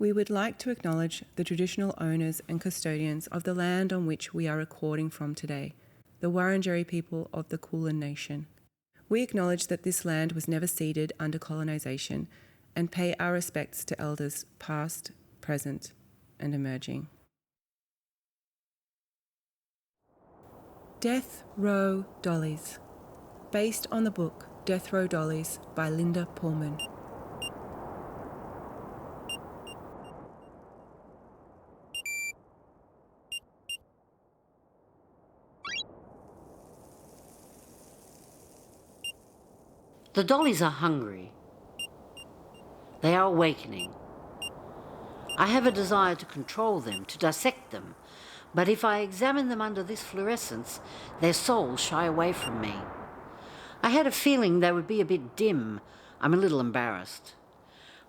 We would like to acknowledge the traditional owners and custodians of the land on which we are recording from today, the Wurundjeri people of the Kulin Nation. We acknowledge that this land was never ceded under colonisation and pay our respects to elders past, present and emerging. Death Row Dollies, based on the book Death Row Dollies by Linda Polman. The dollies are hungry. They are awakening. I have a desire to control them, to dissect them, but if I examine them under this fluorescence, their souls shy away from me. I had a feeling they would be a bit dim. I'm a little embarrassed.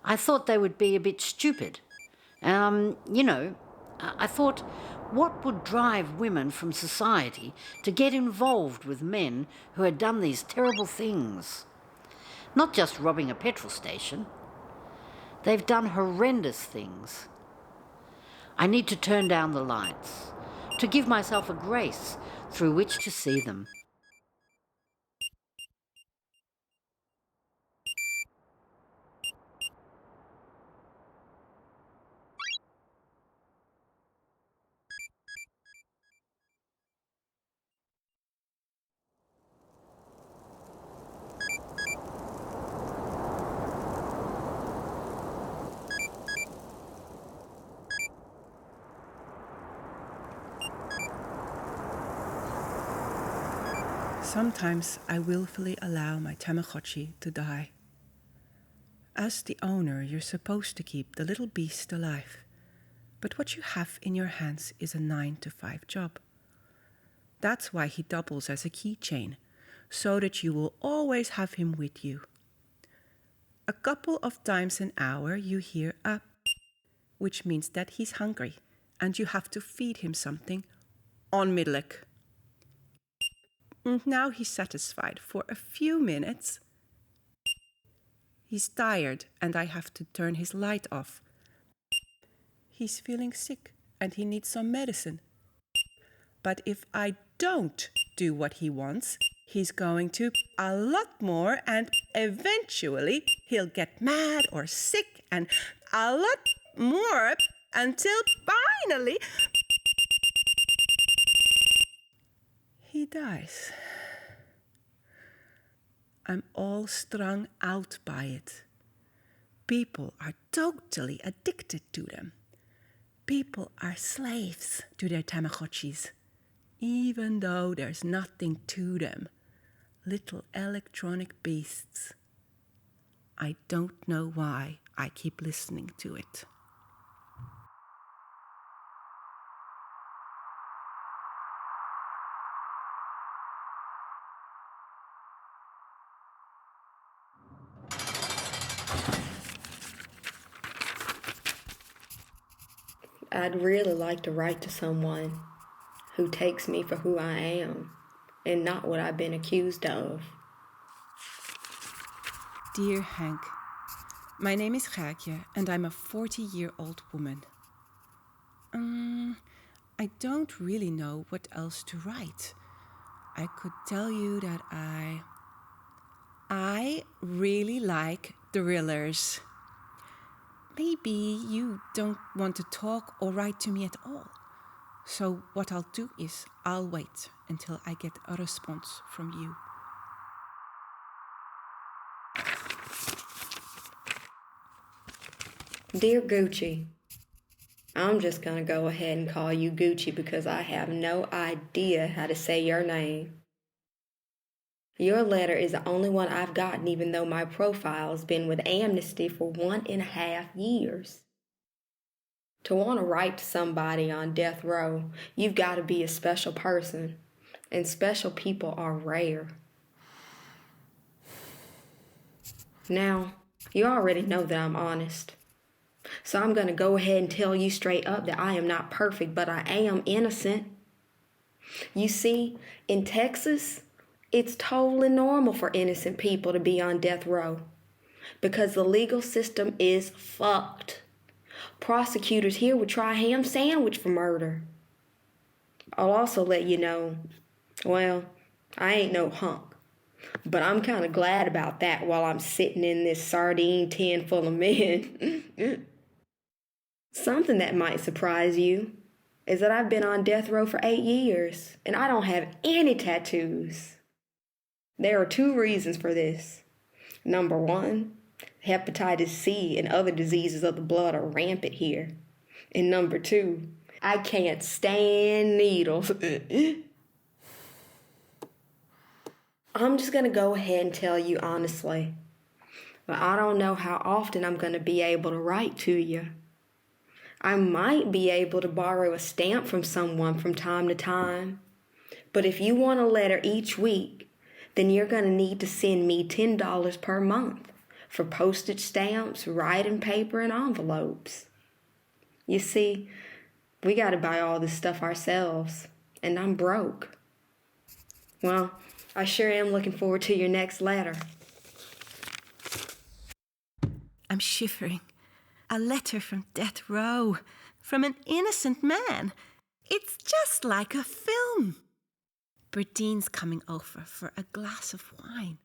I thought they would be a bit stupid. I thought, what would drive women from society to get involved with men who had done these terrible things? Not just robbing a petrol station. They've done horrendous things. I need to turn down the lights, to give myself a grace through which to see them. Sometimes I willfully allow my Tamagotchi to die. As the owner, you're supposed to keep the little beast alive, but what you have in your hands is a 9-to-5 job. That's why he doubles as a keychain, so that you will always have him with you. A couple of times an hour you hear a, which means that he's hungry, and you have to feed him something onmiddellijk. And now he's satisfied for a few minutes. He's tired and I have to turn his light off. He's feeling sick and he needs some medicine. But if I don't do what he wants, he's going to a lot more and eventually he'll get mad or sick and a lot more until finally he dies. I'm all strung out by it. People are totally addicted to them. People are slaves to their Tamagotchis, even though there's nothing to them. Little electronic beasts. I don't know why I keep listening to it. I'd really like to write to someone who takes me for who I am and not what I've been accused of. Dear Hank, my name is Gaakje and I'm a 40-year-old woman. I don't really know what else to write. I could tell you that I really like thrillers. Maybe you don't want to talk or write to me at all. So what I'll do is I'll wait until I get a response from you. Dear Gucci, I'm just going to go ahead and call you Gucci because I have no idea how to say your name. Your letter is the only one I've gotten, even though my profile's been with Amnesty for 1.5 years. To want to write to somebody on death row, you've got to be a special person, and special people are rare. Now, you already know that I'm honest. So I'm going to go ahead and tell you straight up that I am not perfect, but I am innocent. You see, in Texas, it's totally normal for innocent people to be on death row because the legal system is fucked. Prosecutors here would try a ham sandwich for murder. I'll also let you know, well, I ain't no hunk. But I'm kind of glad about that while I'm sitting in this sardine tin full of men. Something that might surprise you is that I've been on death row for 8 years, and I don't have any tattoos. There are 2 reasons for this. Number 1, hepatitis C and other diseases of the blood are rampant here. And number 2, I can't stand needles. I'm just going to go ahead and tell you honestly, but I don't know how often I'm going to be able to write to you. I might be able to borrow a stamp from someone from time to time, but if you want a letter each week, then you're going to need to send me $10 per month for postage stamps, writing paper, and envelopes. You see, we got to buy all this stuff ourselves, and I'm broke. Well, I sure am looking forward to your next letter. I'm shivering. A letter from death row, from an innocent man. It's just like a film. Bertine's coming over for a glass of wine.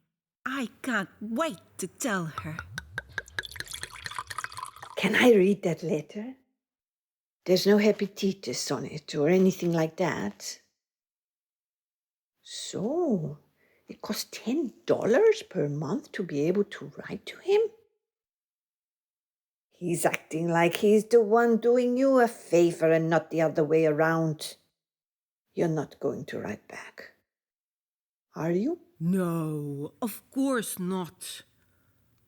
I can't wait to tell her. Can I read that letter? There's no hepatitis on it or anything like that. So, it costs $10 per month to be able to write to him? He's acting like he's the one doing you a favor and not the other way around. You're not going to write back, are you? No, of course not.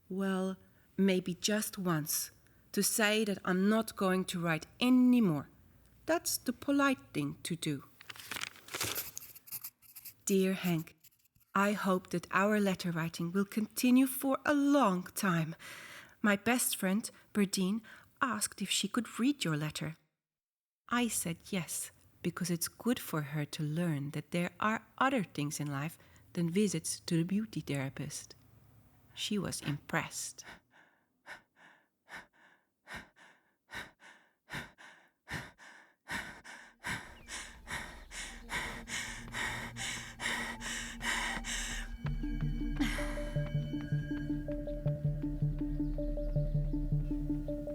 Well, maybe just once, to say that I'm not going to write anymore. That's the polite thing to do. Dear Hank, I hope that our letter writing will continue for a long time. My best friend, Berdine, asked if she could read your letter. I said yes, because it's good for her to learn that there are other things in life than visits to the beauty therapist. She was impressed.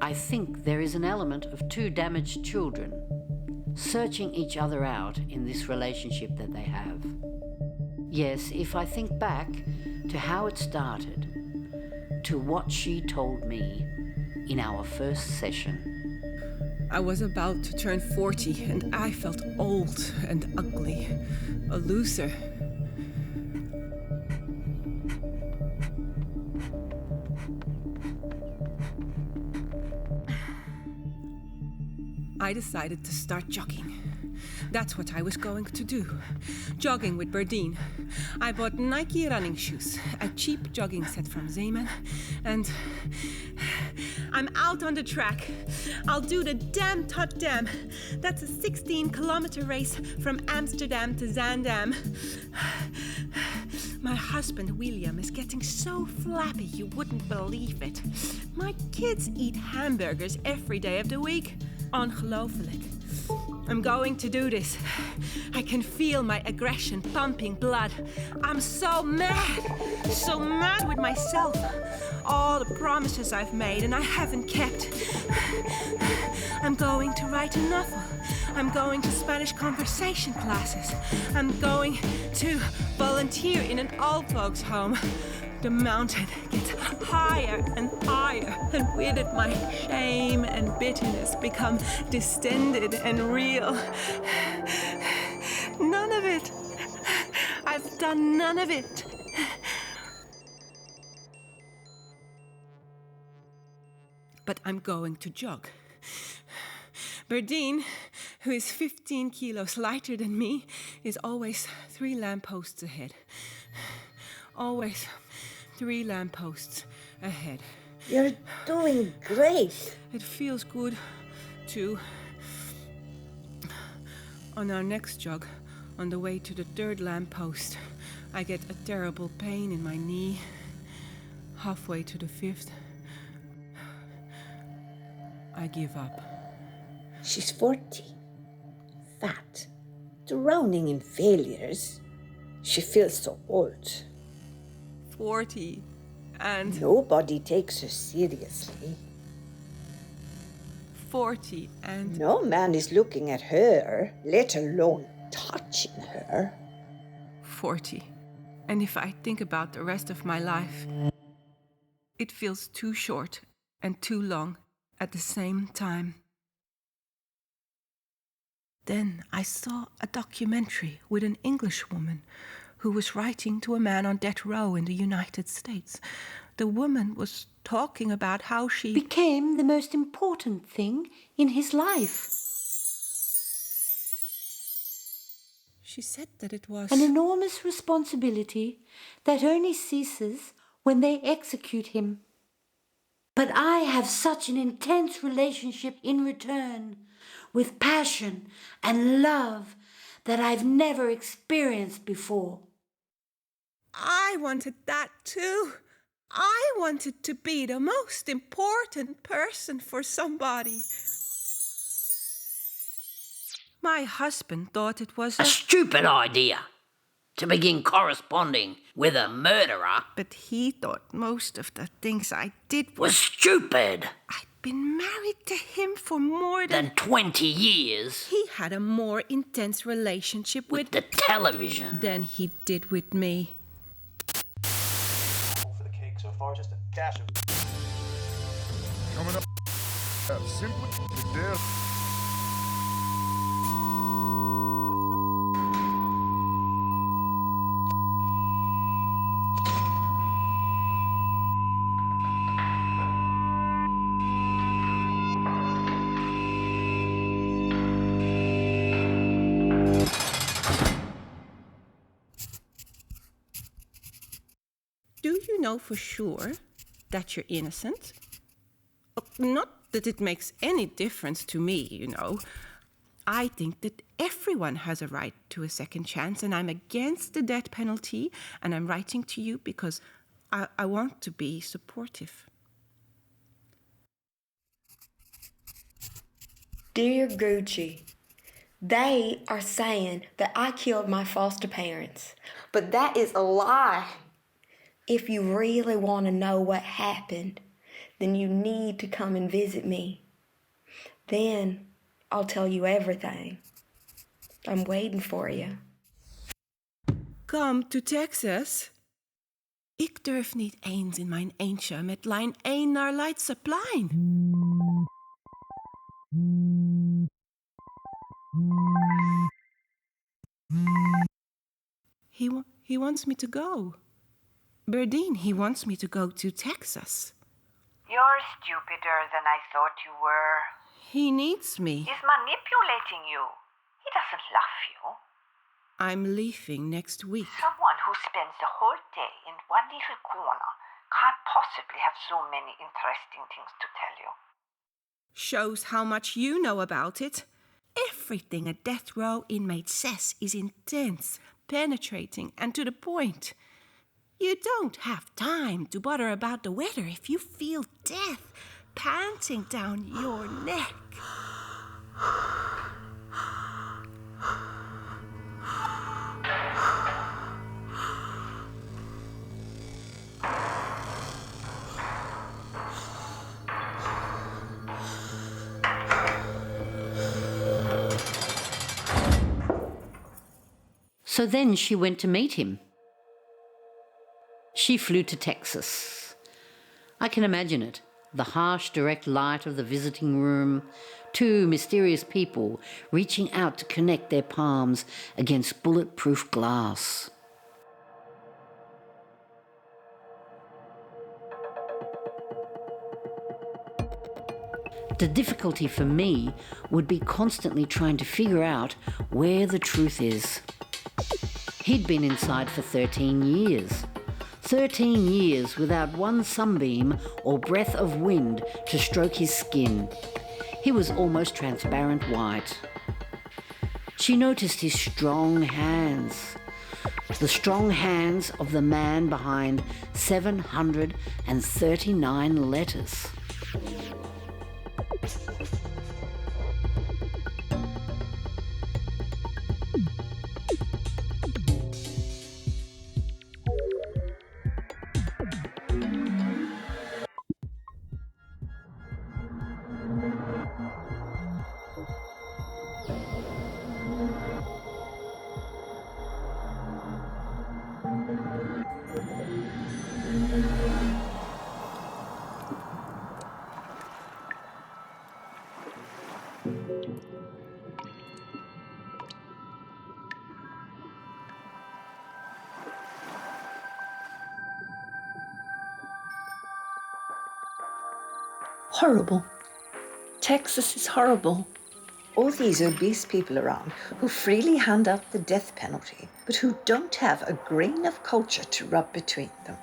I think there is an element of 2 damaged children searching each other out in this relationship that they have. Yes, if I think back to how it started, to what she told me in our first session. I was about to turn 40 and I felt old and ugly, a loser. I decided to start jogging. That's what I was going to do. Jogging with Berdine. I bought Nike running shoes, a cheap jogging set from Zeeman, and I'm out on the track. I'll do the Dam Tot Dam. That's a 16-kilometer race from Amsterdam to Zaandam. My husband, William, is getting so flabby you wouldn't believe it. My kids eat hamburgers every day of the week. Ongelooflijk. I'm going to do this. I can feel my aggression pumping blood. I'm so mad with myself. All the promises I've made and I haven't kept. I'm going to write a novel. I'm going to Spanish conversation classes. I'm going to volunteer in an old folks' home. The mountain gets higher and higher, and with it my shame and bitterness become distended and real. None of it. I've done none of it. But I'm going to jog. Berdine, who is 15 kilos lighter than me, is always 3 lampposts ahead. Always 3 lampposts ahead. You're doing great. It feels good, too. On our next jog, on the way to the 3rd lamppost, I get a terrible pain in my knee. Halfway to the 5th, I give up. She's 40, fat, drowning in failures. She feels so old. 40, and... Nobody takes her seriously. 40, and... No man is looking at her, let alone touching her. 40. And if I think about the rest of my life, it feels too short and too long at the same time. Then I saw a documentary with an Englishwoman who was writing to a man on death row in the United States. The woman was talking about how she became the most important thing in his life. She said that it was an enormous responsibility that only ceases when they execute him. But I have such an intense relationship in return, with passion and love, that I've never experienced before. I wanted that too. I wanted to be the most important person for somebody. My husband thought it was a stupid idea to begin corresponding with a murderer. But he thought most of the things I did was stupid. I'd been married to him for more than 20 years. He had a more intense relationship with the television than he did with me. For the cake so far, just a dash of coming up. Simply the death. Do you know for sure that you're innocent? Not that it makes any difference to me, you know. I think that everyone has a right to a second chance, and I'm against the death penalty, and I'm writing to you because I want to be supportive. Dear Gucci, they are saying that I killed my foster parents, but that is a lie. If you really want to know what happened, then you need to come and visit me. Then I'll tell you everything. I'm waiting for you. Come to Texas. Ik durf niet eens in mijn eentje met lijn 1 naar Leidseplein. He wants me to go. Berdine, he wants me to go to Texas. You're stupider than I thought you were. He needs me. He's manipulating you. He doesn't love you. I'm leaving next week. Someone who spends the whole day in one little corner can't possibly have so many interesting things to tell you. Shows how much you know about it. Everything a death row inmate says is intense, penetrating, and to the point. You don't have time to bother about the weather if you feel death panting down your neck. So then she went to meet him. She flew to Texas. I can imagine it. The harsh, direct light of the visiting room. Two mysterious people reaching out to connect their palms against bulletproof glass. The difficulty for me would be constantly trying to figure out where the truth is. He'd been inside for 13 years. 13 years without one sunbeam or breath of wind to stroke his skin. He was almost transparent white. She noticed his strong hands. The strong hands of the man behind 739 letters. Horrible. Texas is horrible. All these obese people around who freely hand out the death penalty, but who don't have a grain of culture to rub between them.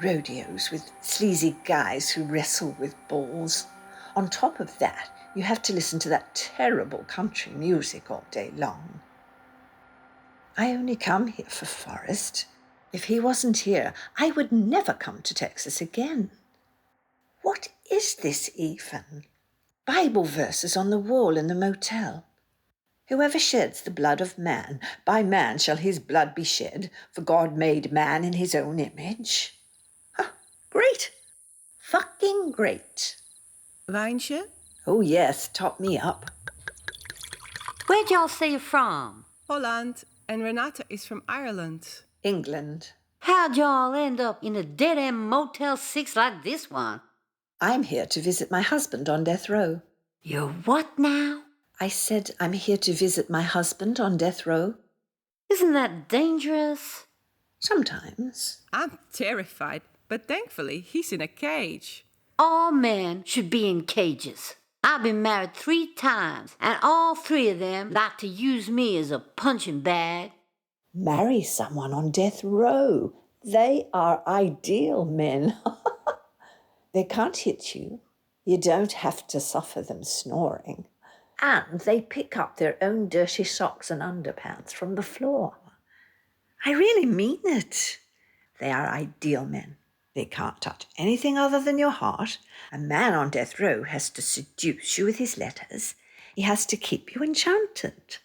Rodeos with sleazy guys who wrestle with balls. On top of that, you have to listen to that terrible country music all day long. I only come here for Forrest. If he wasn't here, I would never come to Texas again. What is this even? Bible verses on the wall in the motel. Whoever sheds the blood of man, by man shall his blood be shed, for God made man in his own image. Huh, great. Fucking great. Wijntje? Oh yes, top me up. Where'd y'all say you're from? Holland. And Renata is from Ireland. England. How'd y'all end up in a dead-end Motel 6 like this one? I'm here to visit my husband on death row. You're what now? I said I'm here to visit my husband on death row. Isn't that dangerous? Sometimes. I'm terrified, but thankfully he's in a cage. All men should be in cages. I've been married 3 times, and all 3 of them like to use me as a punching bag. Marry someone on death row. They are ideal men. They can't hit you. You don't have to suffer them snoring. And they pick up their own dirty socks and underpants from the floor. I really mean it. They are ideal men. They can't touch anything other than your heart. A man on death row has to seduce you with his letters. He has to keep you enchanted.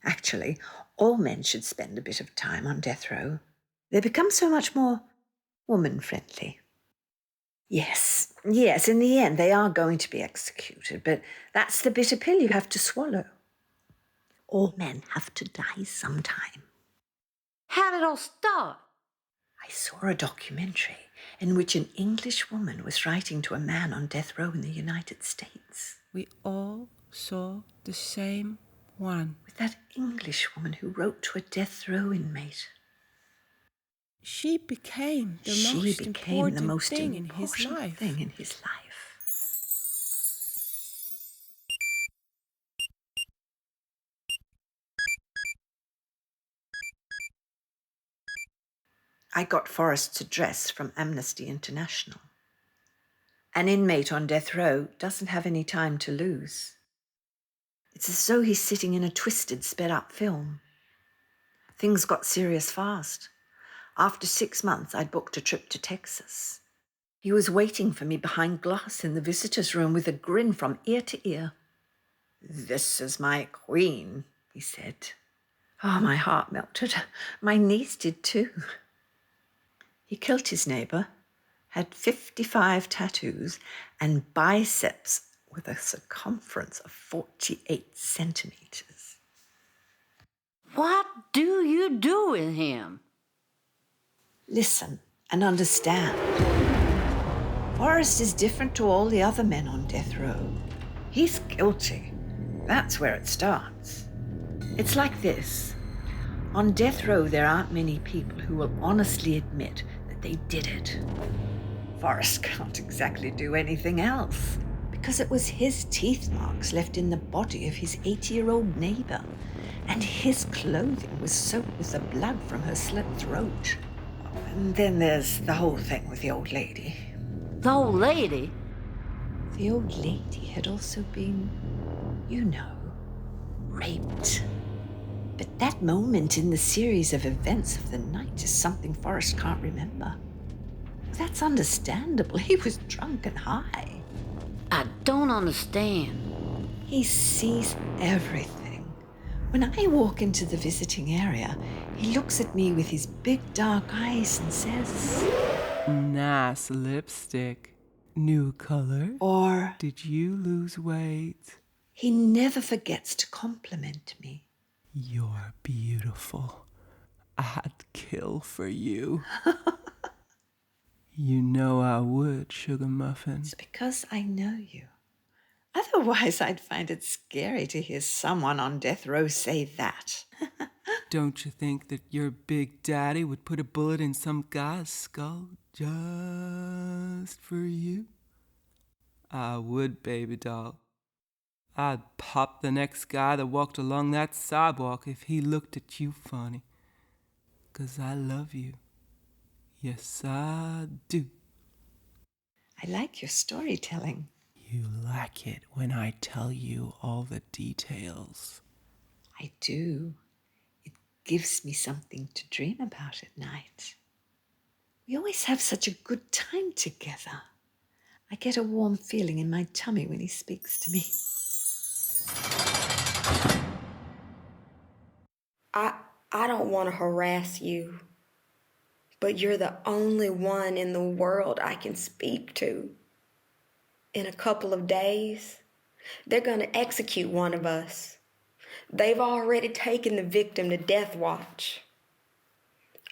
Actually, all men should spend a bit of time on death row. They become so much more woman-friendly. Yes, in the end they are going to be executed, but that's the bitter pill you have to swallow. All men have to die sometime. How did it all start? I saw a documentary in which an English woman was writing to a man on death row in the United States. We all saw the same one. With that English woman who wrote to a death row inmate. She became the most important thing in his life. I got Forrest's address from Amnesty International. An inmate on death row doesn't have any time to lose. It's as though he's sitting in a twisted, sped-up film. Things got serious fast. After 6 months, I'd booked a trip to Texas. He was waiting for me behind glass in the visitor's room with a grin from ear to ear. "This is my queen," he said. Oh, my heart melted. My knees did too. He killed his neighbour, had 55 tattoos, and biceps with a circumference of 48 centimetres. What do you do with him? Listen and understand. Forrest is different to all the other men on death row. He's guilty. That's where it starts. It's like this. On death row, there aren't many people who will honestly admit that they did it. Forrest can't exactly do anything else because it was his teeth marks left in the body of his 80-year-old neighbor, and his clothing was soaked with the blood from her slit throat. And then there's the whole thing with the old lady. The old lady? The old lady had also been, raped. But that moment in the series of events of the night is something Forrest can't remember. That's understandable. He was drunk and high. A don't understand. He sees everything. When I walk into the visiting area, he looks at me with his big dark eyes and says, Nice lipstick. New color? or Did you lose weight? he never forgets to compliment me. You're beautiful. I'd kill for you. You know I would, Sugar Muffin. It's because I know you. Otherwise, I'd find it scary to hear someone on death row say that. Don't you think that your big daddy would put a bullet in some guy's skull just for you? I would, baby doll. I'd pop the next guy that walked along that sidewalk if he looked at you funny. 'Cause I love you. Yes, I do. I like your storytelling. You like it when I tell you all the details. I do. It gives me something to dream about at night. We always have such a good time together. I get a warm feeling in my tummy when he speaks to me. I don't want to harass you, but you're the only one in the world I can speak to. In a couple of days, they're going to execute one of us. They've already taken the victim to death watch.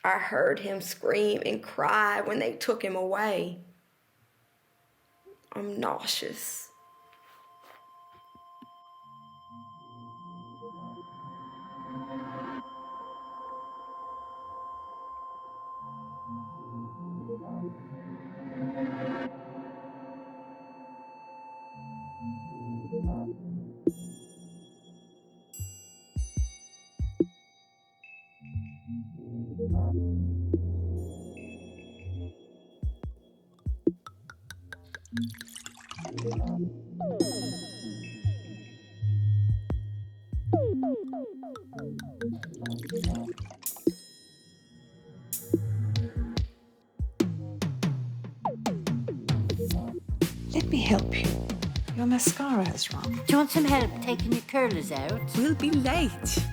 I heard him scream and cry when they took him away. I'm nauseous. Let me help you. Your mascara is wrong. Do you want some help taking your curlers out? We'll be late.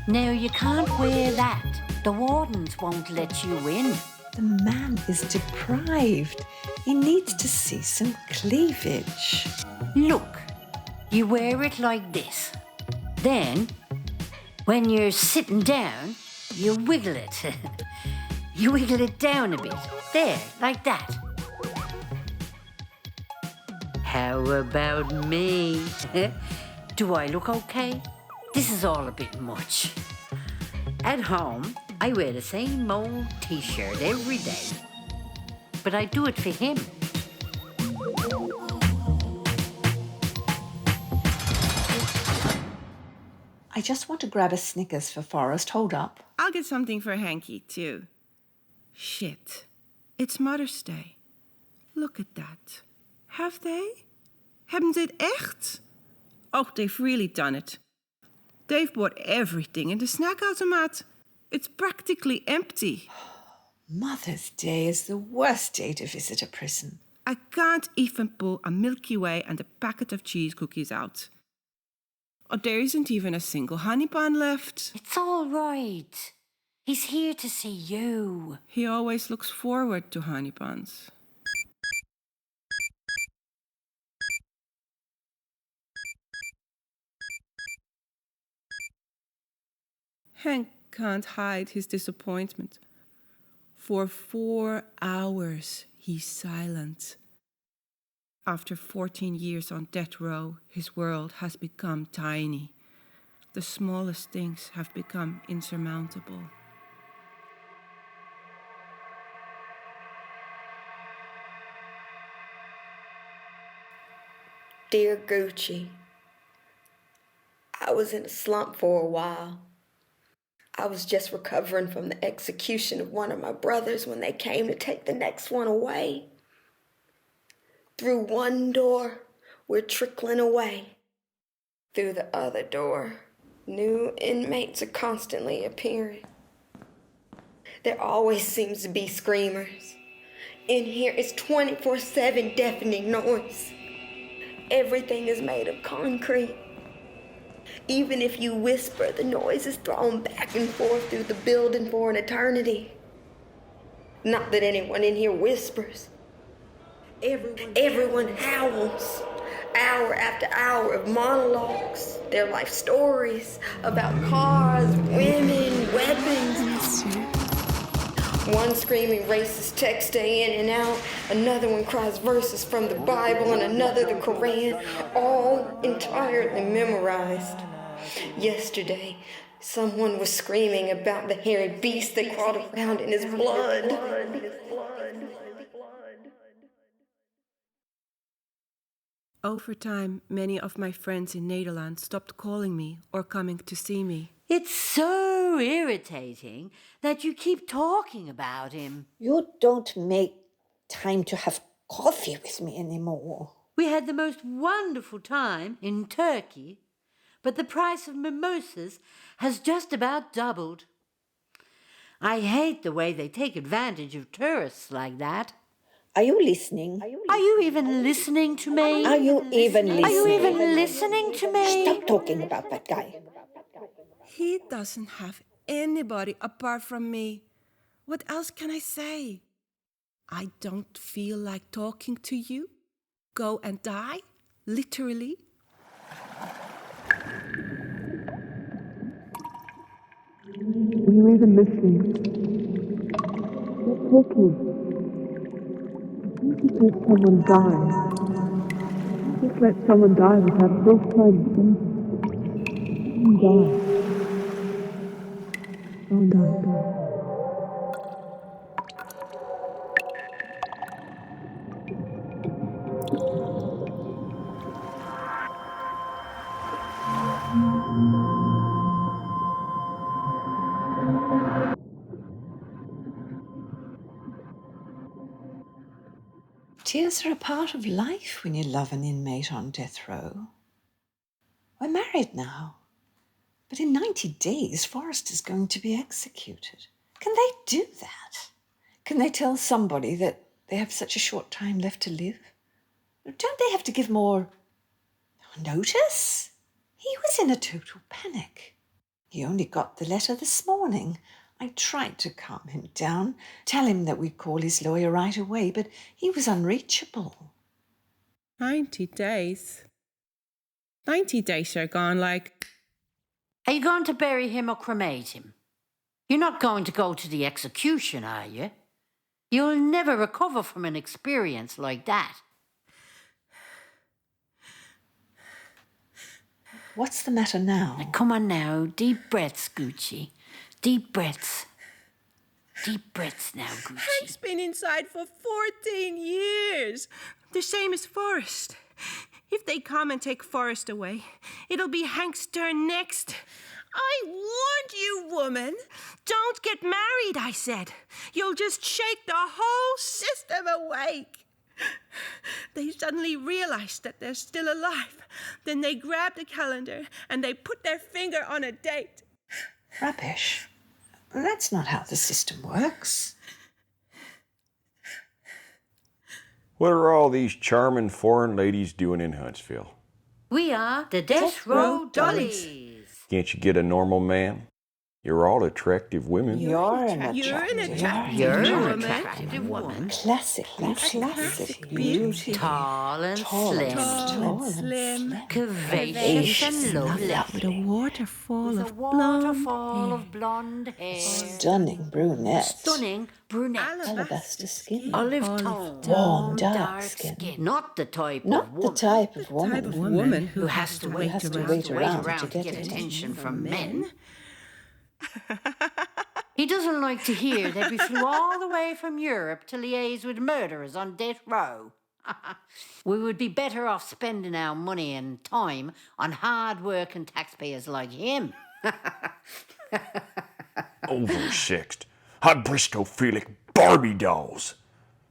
No, you can't wear that. The wardens won't let you in. The man is deprived. He needs to see some cleavage. Look, you wear it like this. Then, when you're sitting down, you wiggle it. You wiggle it down a bit. There, like that. How about me? Do I look okay? This is all a bit much. At home, I wear the same old t-shirt every day. But I do it for him. I just want to grab a Snickers for Forrest. Hold up. I'll get something for Hanky, too. Shit. It's Mother's Day. Look at that. Have they? Hebben ze het echt? Oh, they've really done it. They've bought everything in the snackautomaat. It's practically empty. Mother's Day is the worst day to visit a prison. I can't even pull a Milky Way and a packet of cheese cookies out. Oh, there isn't even a single honey bun left. It's all right. He's here to see you. He always looks forward to honey buns. Hank can't hide his disappointment. For 4 hours, he's silent. After 14 years on death row, his world has become tiny. The smallest things have become insurmountable. Dear Gucci, I was in a slump for a while. I was just recovering from the execution of one of my brothers when they came to take the next one away. Through one door, we're trickling away. Through the other door, new inmates are constantly appearing. There always seems to be screamers. In here, it's 24/7 deafening noise. Everything is made of concrete. Even if you whisper, the noise is thrown back and forth through the building for an eternity. Not that anyone in here whispers. Everyone howls. Hour after hour of monologues, their life stories about cars, women, weapons. One screaming racist text day in and out, another one cries verses from the Bible, and another the Quran, all entirely memorized. Yesterday, someone was screaming about the hairy beast that crawled around in his blood. Over time, many of my friends in Nederland stopped calling me or coming to see me. It's so irritating that you keep talking about him. You don't make time to have coffee with me anymore. We had the most wonderful time in Turkey, but the price of mimosas has just about doubled. I hate the way they take advantage of tourists like that. Are you listening? Are you even listening to me? Are you even listening? Are you even listening to me? Stop talking about that guy. He doesn't have anybody apart from me. What else can I say? I don't feel like talking to you. Go and die, literally. Were you even listening? Stop talking. Just let someone die. Just let someone die without half time to think. Someone die. Someone die. Tears are a part of life when you love an inmate on death row. We're married now, but in 90 days, Forrest is going to be executed. Can they do that? Can they tell somebody that they have such a short time left to live? Don't they have to give more notice? He was in a total panic. He only got the letter this morning. I tried to calm him down, tell him that we'd call his lawyer right away, but he was unreachable. 90 days? 90 days are gone like... Are you going to bury him or cremate him? You're not going to go to the execution, are you? You'll never recover from an experience like that. What's the matter now? Now, come on now, deep breaths, Gucci. Deep breaths. Deep breaths now, Gucci. Hank's been inside for 14 years. The same as Forrest. If they come and take Forrest away, it'll be Hank's turn next. I warned you, woman. Don't get married, I said. You'll just shake the whole system awake. They suddenly realized that they're still alive. Then they grab the calendar and they put their finger on a date. Rubbish. That's not how the system works. What are all these charming foreign ladies doing in Huntsville? We are the Death Row Dollies. Can't you get a normal man? You're all attractive women. You're an attractive woman. Classic beauty. Tall and slim. Tall and slim. Curvaceous and lovely. With a waterfall With a of waterfall of blonde hair. Stunning brunette. Stunning brunette. Alabaster skin. Olive tone. Warm dark skin. Not the type of Not the woman type of woman who has to wait around to get attention from men. He doesn't like to hear that we flew all the way from Europe to liaise with murderers on death row. We would be better off spending our money and time on hard-working taxpayers like him. Oversexed, hybristophilic Barbie dolls.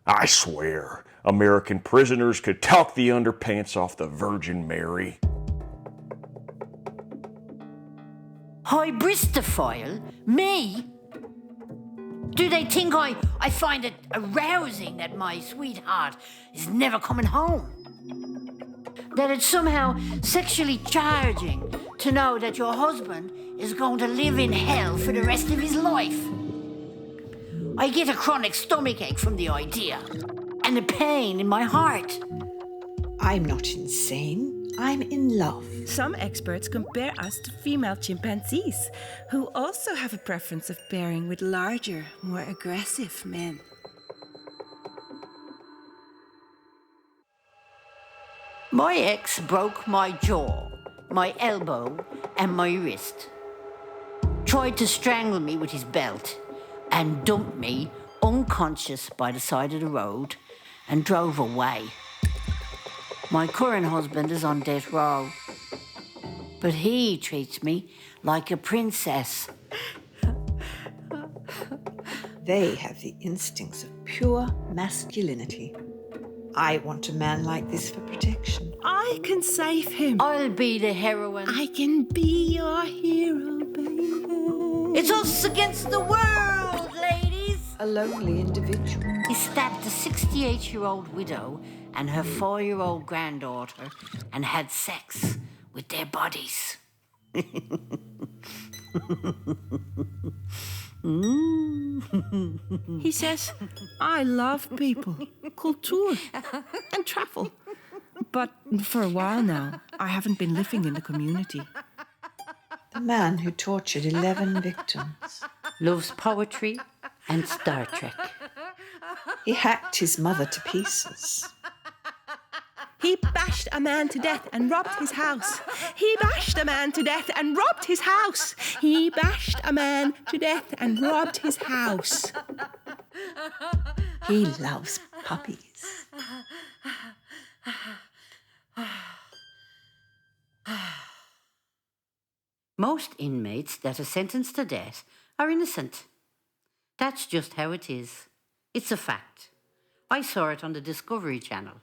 I swear, American prisoners could talk the underpants off the Virgin Mary. Hybristophile? Me? Do they think I find it arousing that my sweetheart is never coming home? That it's somehow sexually charging to know that your husband is going to live in hell for the rest of his life. I get a chronic stomachache from the idea and a pain in my heart. I'm not insane. I'm in love. Some experts compare us to female chimpanzees, who also have a preference of pairing with larger, more aggressive men. My ex broke my jaw, my elbow, and my wrist. Tried to strangle me with his belt and dumped me unconscious by the side of the road and drove away. My current husband is on death row, but he treats me like a princess. They have the instincts of pure masculinity. I want a man like this for protection. I can save him. I'll be the heroine. I can be your hero, baby. It's us against the world, ladies! A lonely individual. He stabbed a 68-year-old widow and her 4-year-old granddaughter and had sex with their bodies. He says, I love people, culture, and travel. But for a while now, I haven't been living in the community. The man who tortured 11 victims. Loves poetry and Star Trek. He hacked his mother to pieces. He bashed a man to death and robbed his house. He bashed a man to death and robbed his house. He bashed a man to death and robbed his house. He loves puppies. Most inmates that are sentenced to death are innocent. That's just how it is. It's a fact. I saw it on the Discovery Channel.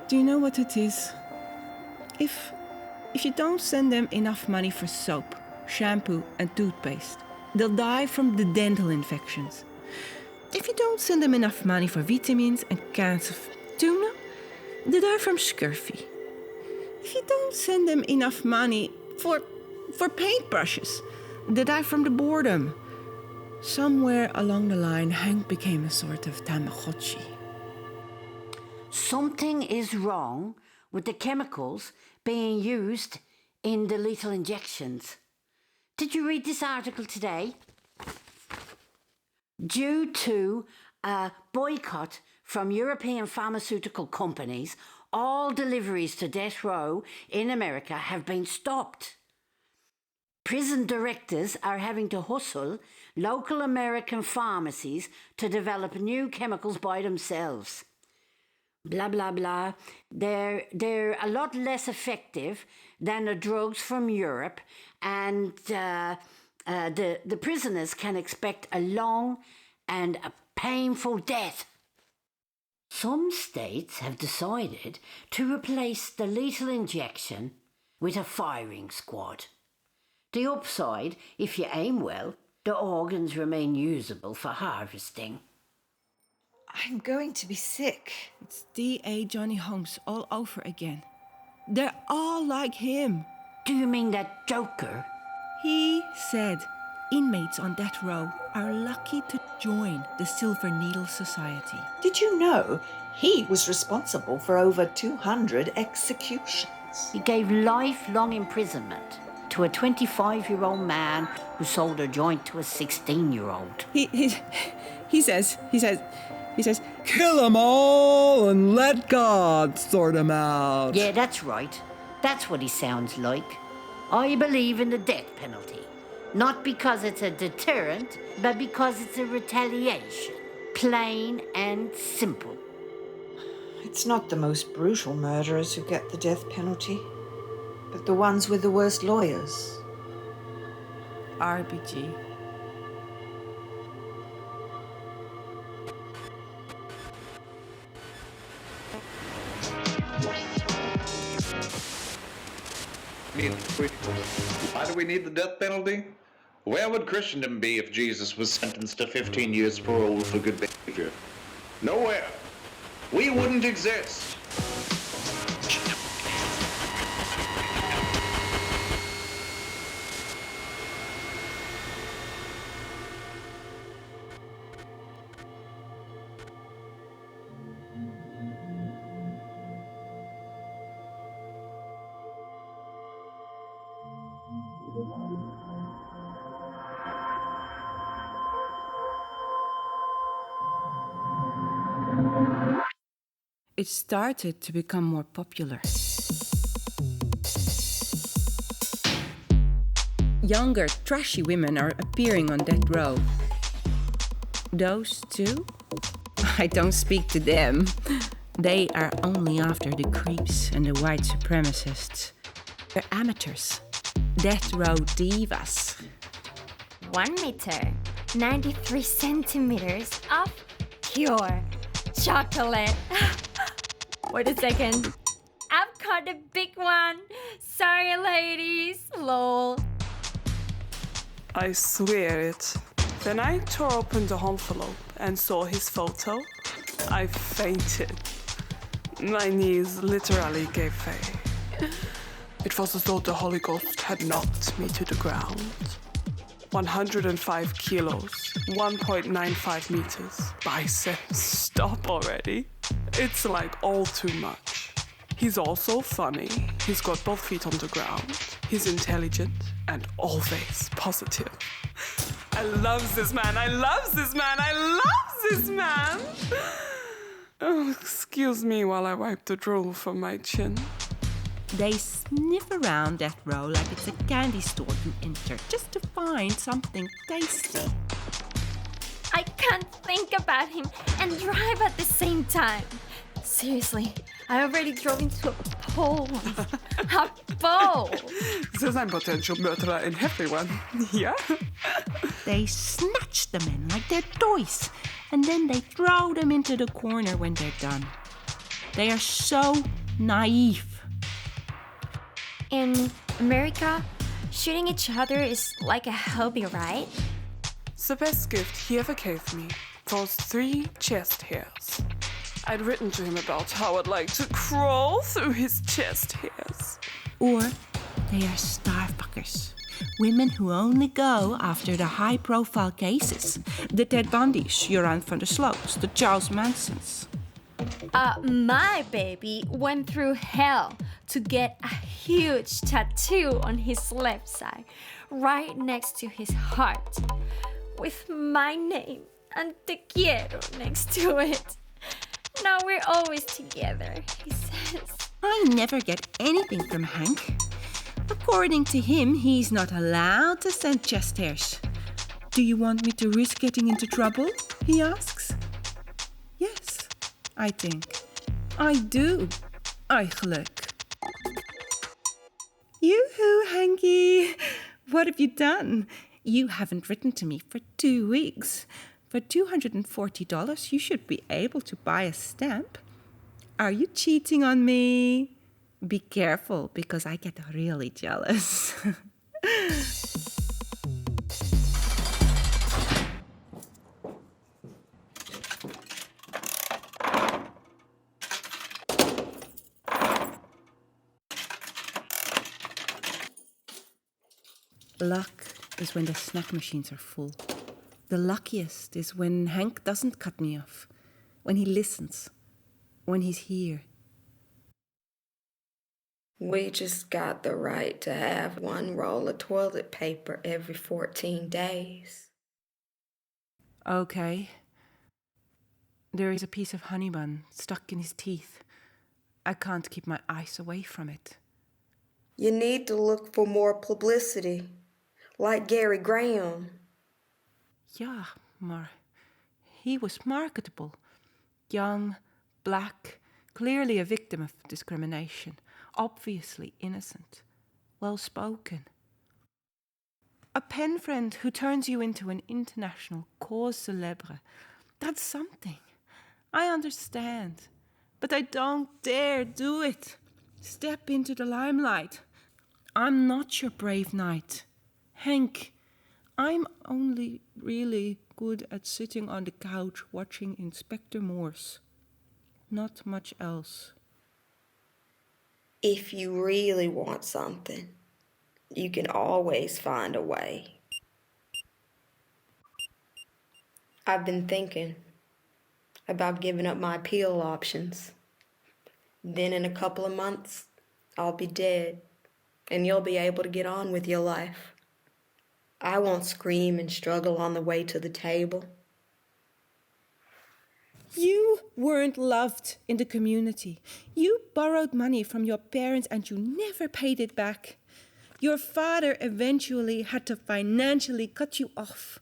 Do you know what it is? If you don't send them enough money for soap, shampoo and toothpaste, they'll die from the dental infections. If you don't send them enough money for vitamins and cans of tuna, they die from scurvy. If you don't send them enough money for paintbrushes, they die from the boredom. Somewhere along the line, Hank became a sort of Tamagotchi. Something is wrong with the chemicals being used in the lethal injections. Did you read this article today? Due to a boycott from European pharmaceutical companies, all deliveries to death row in America have been stopped. Prison directors are having to hustle local American pharmacies to develop new chemicals by themselves. Blah, blah, blah. They're a lot less effective than the drugs from Europe, and the prisoners can expect a long and a painful death. Some states have decided to replace the lethal injection with a firing squad. The upside, if you aim well, the organs remain usable for harvesting. I'm going to be sick. It's D.A. Johnny Holmes all over again. They're all like him. Do you mean that Joker? He said inmates on death row are lucky to join the Silver Needle Society. Did you know he was responsible for over 200 executions? He gave lifelong imprisonment to a 25-year-old man who sold a joint to a 16-year-old. He says, kill them all and let God sort them out. Yeah, that's right. That's what he sounds like. I believe in the death penalty. Not because it's a deterrent, but because it's a retaliation. Plain and simple. It's not the most brutal murderers who get the death penalty, but the ones with the worst lawyers. RBG. Why do we need the death penalty? Where would Christendom be if Jesus was sentenced to 15 years parole for good behavior? Nowhere. We wouldn't exist. It started to become more popular. Younger, trashy women are appearing on death row. Those two? I don't speak to them. They are only after the creeps and the white supremacists. They're amateurs. Death row divas. 1 meter, 93 centimeters of pure chocolate. Wait a second. I've caught the big one. Sorry, ladies. Lol. I swear it. When I tore open the envelope and saw his photo, I fainted. My knees literally gave way. It was as though the Holy Ghost had knocked me to the ground. 105 kilos, 1.95 meters. Biceps, stop already. It's like all too much. He's also funny. He's got both feet on the ground. He's intelligent and always positive. I love this man. I love this man. I love this man. Oh, excuse me while I wipe the drool from my chin. They sniff around death row like it's a candy store you enter just to find something tasty. I can't think about him and drive at the same time. Seriously, I already drove into a pole once. A pole! There's a potential murderer in everyone, yeah? They snatch them in like they're toys, and then they throw them into the corner when they're done. They are so naive. In America, shooting each other is like a hobby, right? The best gift he ever gave me was 3 chest hairs. I'd written to him about how I'd like to crawl through his chest hairs. Or they are starfuckers. Women who only go after the high-profile cases. The Ted Bundys, Joran van der Sloot's, the Charles Mansons. My baby went through hell to get a huge tattoo on his left side, right next to his heart, with my name and te quiero next to it. Now we're always together, he says. I never get anything from Hank. According to him, he's not allowed to send chest hairs. Do you want me to risk getting into trouble? He asks. Yes, I think. I do, eigenlijk. Yoo-hoo, Hanky! What have you done? You haven't written to me for 2 weeks. For $240, you should be able to buy a stamp. Are you cheating on me? Be careful, because I get really jealous. Luck is when the snack machines are full. The luckiest is when Hank doesn't cut me off, when he listens, when he's here. We just got the right to have one roll of toilet paper every 14 days. Okay. There is a piece of honey bun stuck in his teeth. I can't keep my eyes away from it. You need to look for more publicity, like Gary Graham. Ja, maar he was marketable. Young, black, clearly a victim of discrimination, obviously innocent, well-spoken. A pen friend who turns you into an international cause célèbre. That's something. I understand. But I don't dare do it. Step into the limelight. I'm not your brave knight. Henk, I'm only really good at sitting on the couch watching Inspector Morse. Not much else. If you really want something, you can always find a way. I've been thinking about giving up my appeal options. Then in a couple of months, I'll be dead, and you'll be able to get on with your life. I won't scream and struggle on the way to the table. You weren't loved in the community. You borrowed money from your parents and you never paid it back. Your father eventually had to financially cut you off.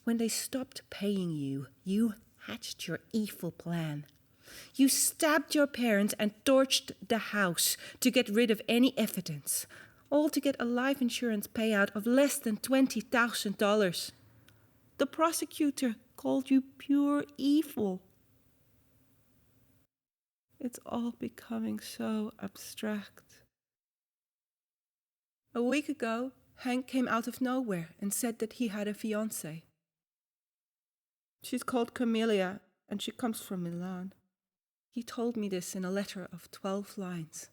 When they stopped paying you, you hatched your evil plan. You stabbed your parents and torched the house to get rid of any evidence, all to get a life insurance payout of less than $20,000. The prosecutor called you pure evil. It's all becoming so abstract. A week ago, Hank came out of nowhere and said that he had a fiancée. She's called Camelia, and she comes from Milan. He told me this in a letter of 12 lines.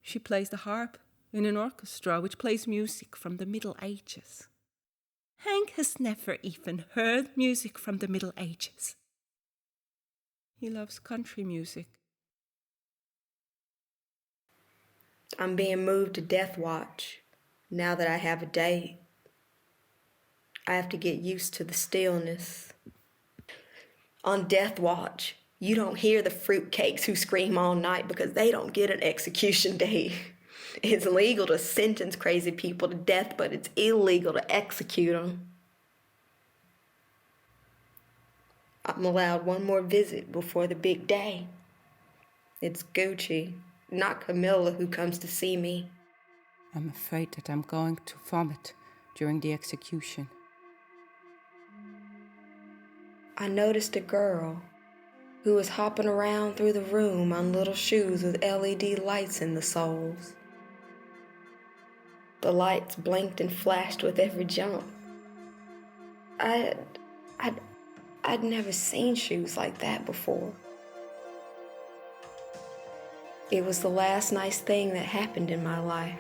She plays the harp in an orchestra which plays music from the Middle Ages. Hank has never even heard music from the Middle Ages. He loves country music. I'm being moved to Death Watch now that I have a date. I have to get used to the stillness. On Death Watch, you don't hear the fruitcakes who scream all night because they don't get an execution date. It's legal to sentence crazy people to death, but it's illegal to execute them. I'm allowed one more visit before the big day. It's Gucci, not Camilla, who comes to see me. I'm afraid that I'm going to vomit during the execution. I noticed a girl who was hopping around through the room on little shoes with LED lights in the soles. The lights blinked and flashed with every jump. I'd never seen shoes like that before. It was the last nice thing that happened in my life.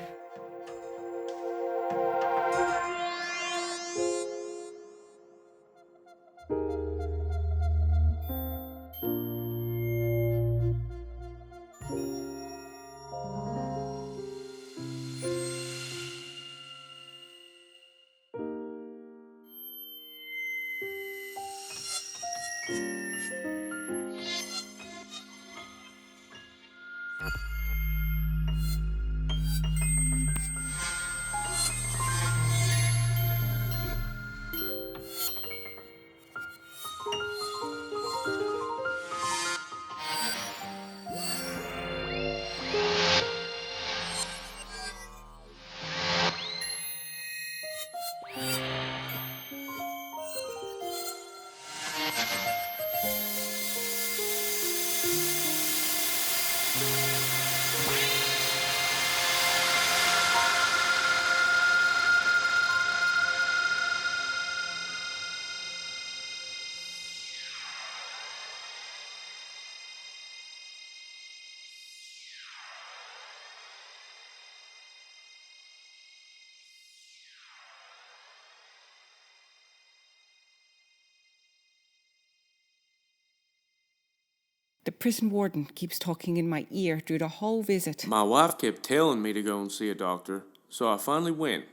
The prison warden keeps talking in my ear through the whole visit. My wife kept telling me to go and see a doctor, so I finally went.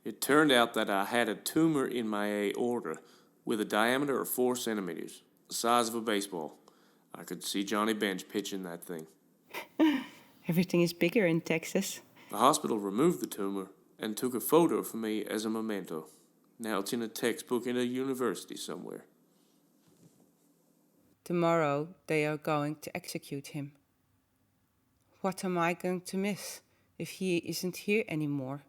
It turned out that I had a tumor in my aorta with a diameter of 4 centimeters, the size of a baseball. I could see Johnny Bench pitching that thing. Everything is bigger in Texas. The hospital removed the tumor and took a photo for me as a memento. Now it's in a textbook in a university somewhere. Tomorrow they are going to execute him. What am I going to miss if he isn't here anymore?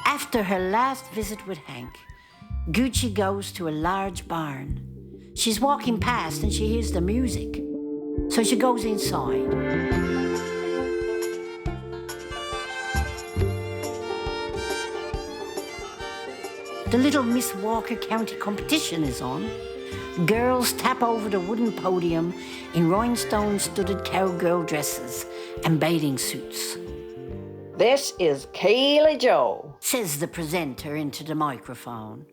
After her last visit with Hank, Gucci goes to a large barn. She's walking past and she hears the music, so she goes inside. The little Miss Walker County competition is on. Girls tap over the wooden podium in rhinestone-studded cowgirl dresses and bathing suits. This is Kaylee Joe, says the presenter into the microphone.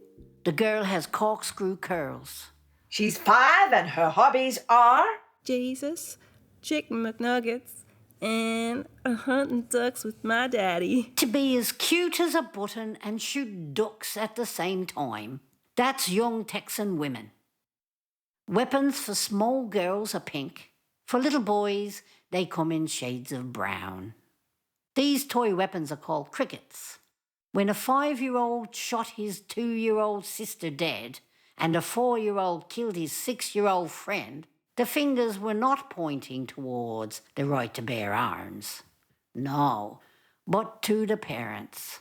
The girl has corkscrew curls. She's 5 and her hobbies are Jesus, chicken McNuggets, and hunting ducks with my daddy. To be as cute as a button and shoot ducks at the same time. That's young Texan women. Weapons for small girls are pink. For little boys, they come in shades of brown. These toy weapons are called crickets. When a 5-year-old shot his 2-year-old sister dead and a 4-year-old killed his 6-year-old friend, the fingers were not pointing towards the right to bear arms. No, but to the parents.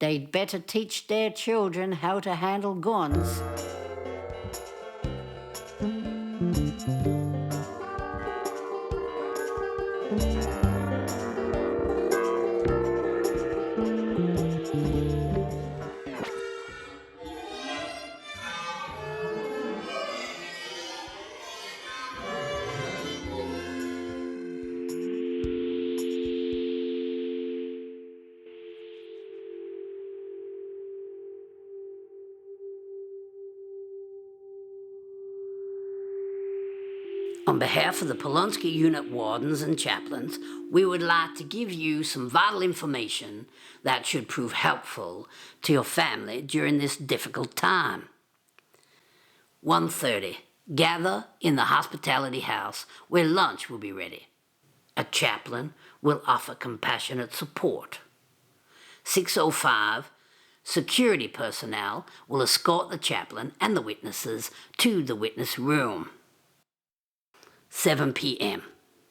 They'd better teach their children how to handle guns. On behalf of the Polonsky unit wardens and chaplains, we would like to give you some vital information that should prove helpful to your family during this difficult time. 1:30. Gather in the hospitality house where lunch will be ready. A chaplain will offer compassionate support. 6:05. Security personnel will escort the chaplain and the witnesses to the witness room. 7 p.m.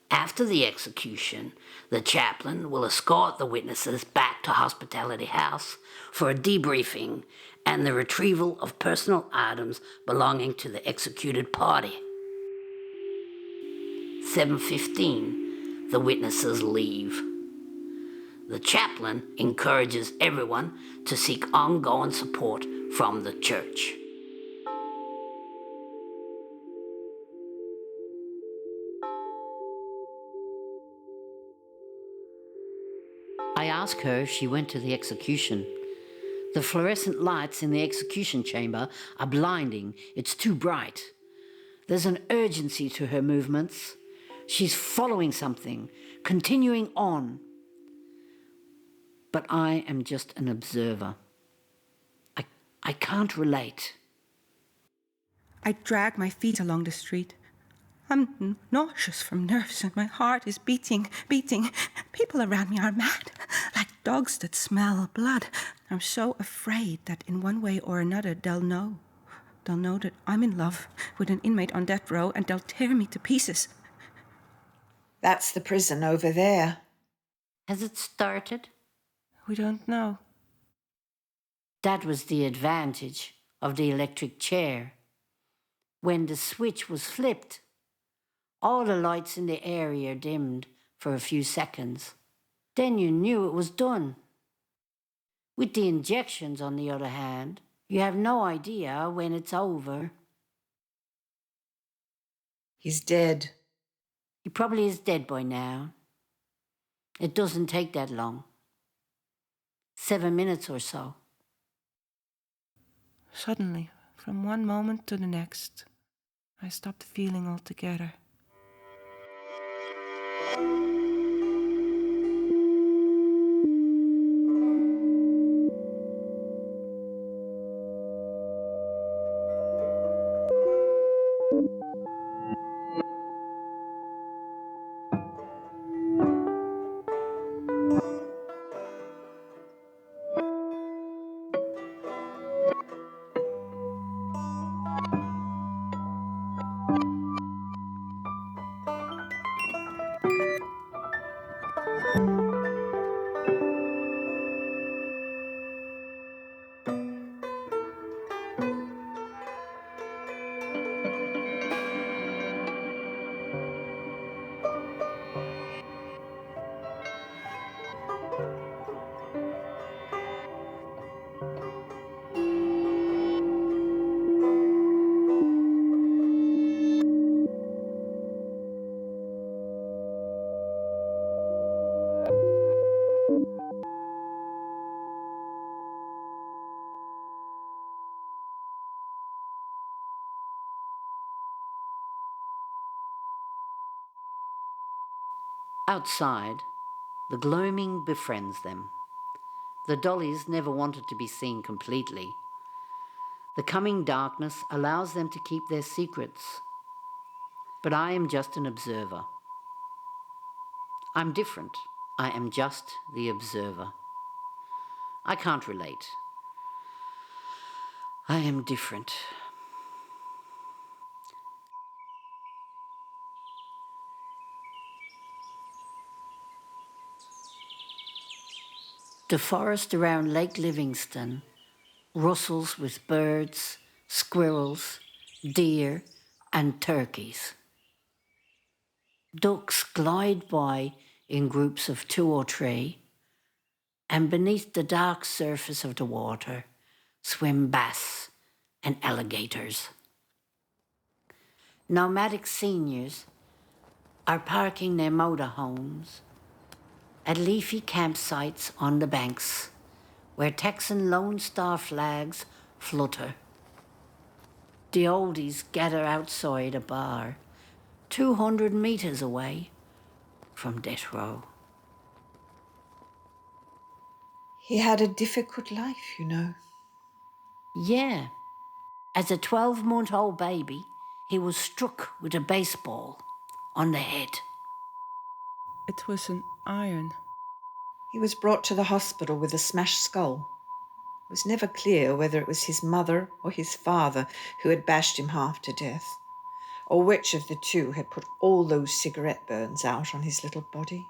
After the execution, the chaplain will escort the witnesses back to Hospitality House for a debriefing and the retrieval of personal items belonging to the executed party. 7:15. The witnesses leave. The chaplain encourages everyone to seek ongoing support from the church. I ask her if she went to the execution. The fluorescent lights in the execution chamber are blinding. It's too bright. There's an urgency to her movements. She's following something, continuing on. But I am just an observer. I can't relate. I drag my feet along the street. I'm nauseous from nerves and my heart is beating. People around me are mad, like dogs that smell blood. I'm so afraid that in one way or another they'll know. They'll know that I'm in love with an inmate on death row and they'll tear me to pieces. That's the prison over there. Has it started? We don't know. That was the advantage of the electric chair. When the switch was flipped, all the lights in the area dimmed for a few seconds. Then you knew it was done. With the injections, on the other hand, you have no idea when it's over. He's dead. He probably is dead by now. It doesn't take that long. 7 minutes or so. Suddenly, from one moment to the next, I stopped feeling altogether. Outside, the gloaming befriends them. The dollies never wanted to be seen completely. The coming darkness allows them to keep their secrets. But I am just an observer. I'm different. I am just the observer. I can't relate. I am different. The forest around Lake Livingston rustles with birds, squirrels, deer, and turkeys. Ducks glide by in groups of 2 or 3, and beneath the dark surface of the water swim bass and alligators. Nomadic seniors are parking their motorhomes at leafy campsites on the banks where Texan Lone Star flags flutter. The oldies gather outside a bar 200 meters away from death row. He had a difficult life, you know. Yeah. As a 12-month-old baby, he was struck with a baseball on the head. It was an iron. He was brought to the hospital with a smashed skull. It was never clear whether it was his mother or his father who had bashed him half to death, or which of the two had put all those cigarette burns out on his little body.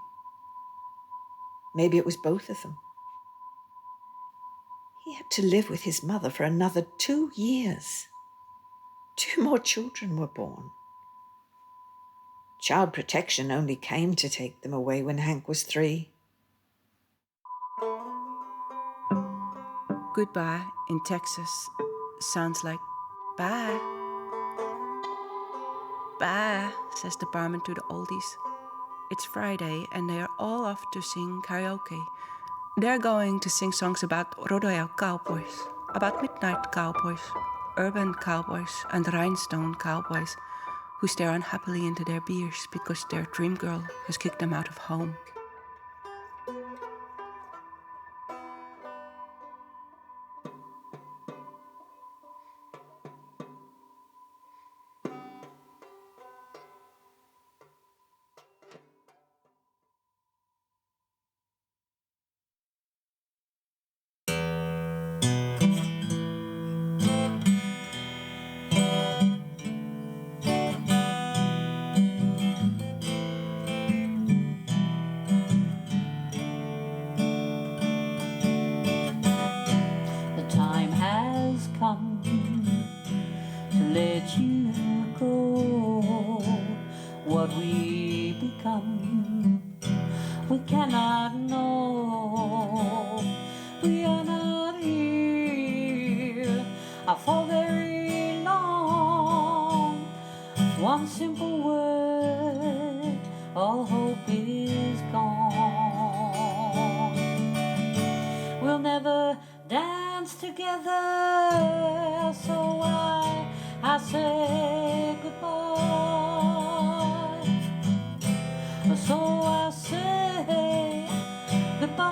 Maybe it was both of them. He had to live with his mother for another 2 years. 2 more children were born. Child protection only came to take them away when Hank was 3. Goodbye in Texas sounds like bye. Bye, says the barman to the oldies. It's Friday and they are all off to sing karaoke. They're going to sing songs about rodeo cowboys, about midnight cowboys, urban cowboys, and rhinestone cowboys who stare unhappily into their beers because their dream girl has kicked them out of home. The time has come to let you go. What we become, we cannot know. We are not here for very long. One simple word, all hope is gone. together, so I say goodbye. So I say goodbye.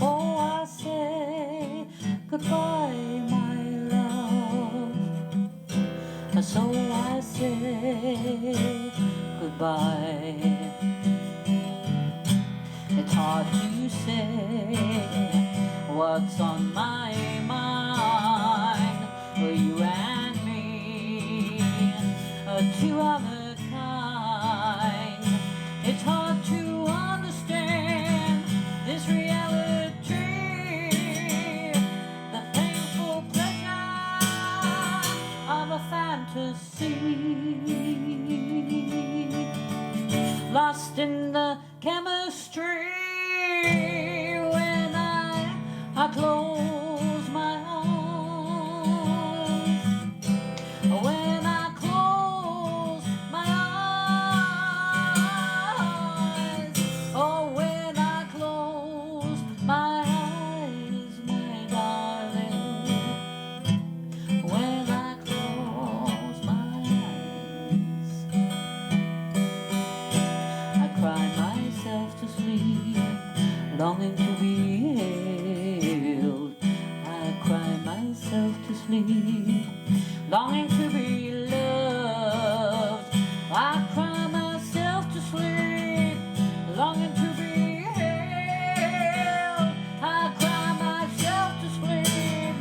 Oh, I say goodbye, my love. So I say goodbye. It's hard to say what's on my mind. For you and me, two of a kind. It's hard to understand this reality, the painful pleasure of a fantasy, lost in the chemistry when I close my eyes. When I close my eyes. Oh, when I close my eyes, my darling. When I close my eyes, I cry myself to sleep, longing to be held. I cry myself to sleep, longing to be loved. I cry myself to sleep, longing to be held. I cry myself to sleep,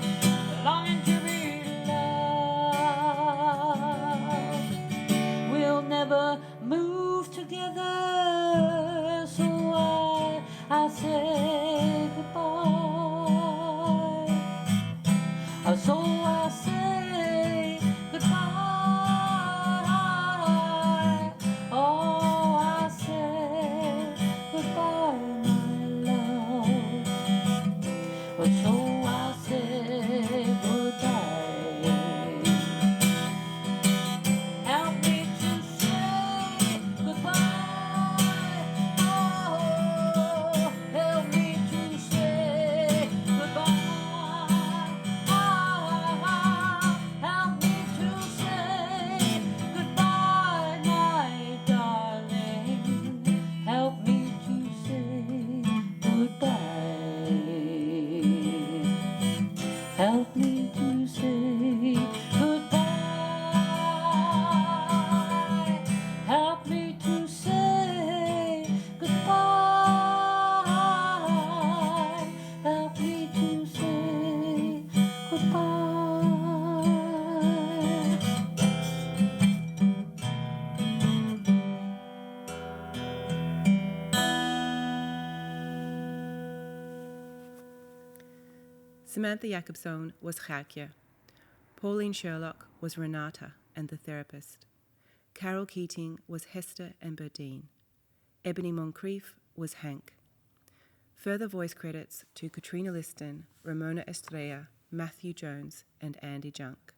longing to be loved. We'll never move together, so I say goodbye. So I say goodbye. Oh, I say goodbye, my love. So I say goodbye. Help me to say goodbye. Oh, help me to say goodbye. Help me to say goodbye, my darling. Help me to say goodbye. Help me to say goodbye. Help me to say goodbye. Help me to say goodbye. Samantha Jakobson was Gaakje. Pauline Sherlock was Renata and the therapist. Carol Keating was Hester and Berdine. Ebony Moncrief was Hank. Further voice credits to Katrina Liston, Ramona Estrella, Matthew Jones, and Andy Junk.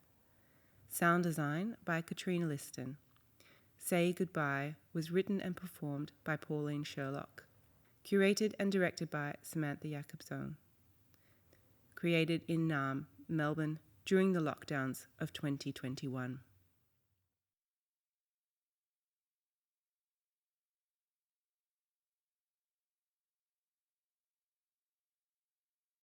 Sound design by Katrina Liston. Say Goodbye was written and performed by Pauline Sherlock. Curated and directed by Samantha Jakobson. Created in Naarm, Melbourne, during the lockdowns of 2021.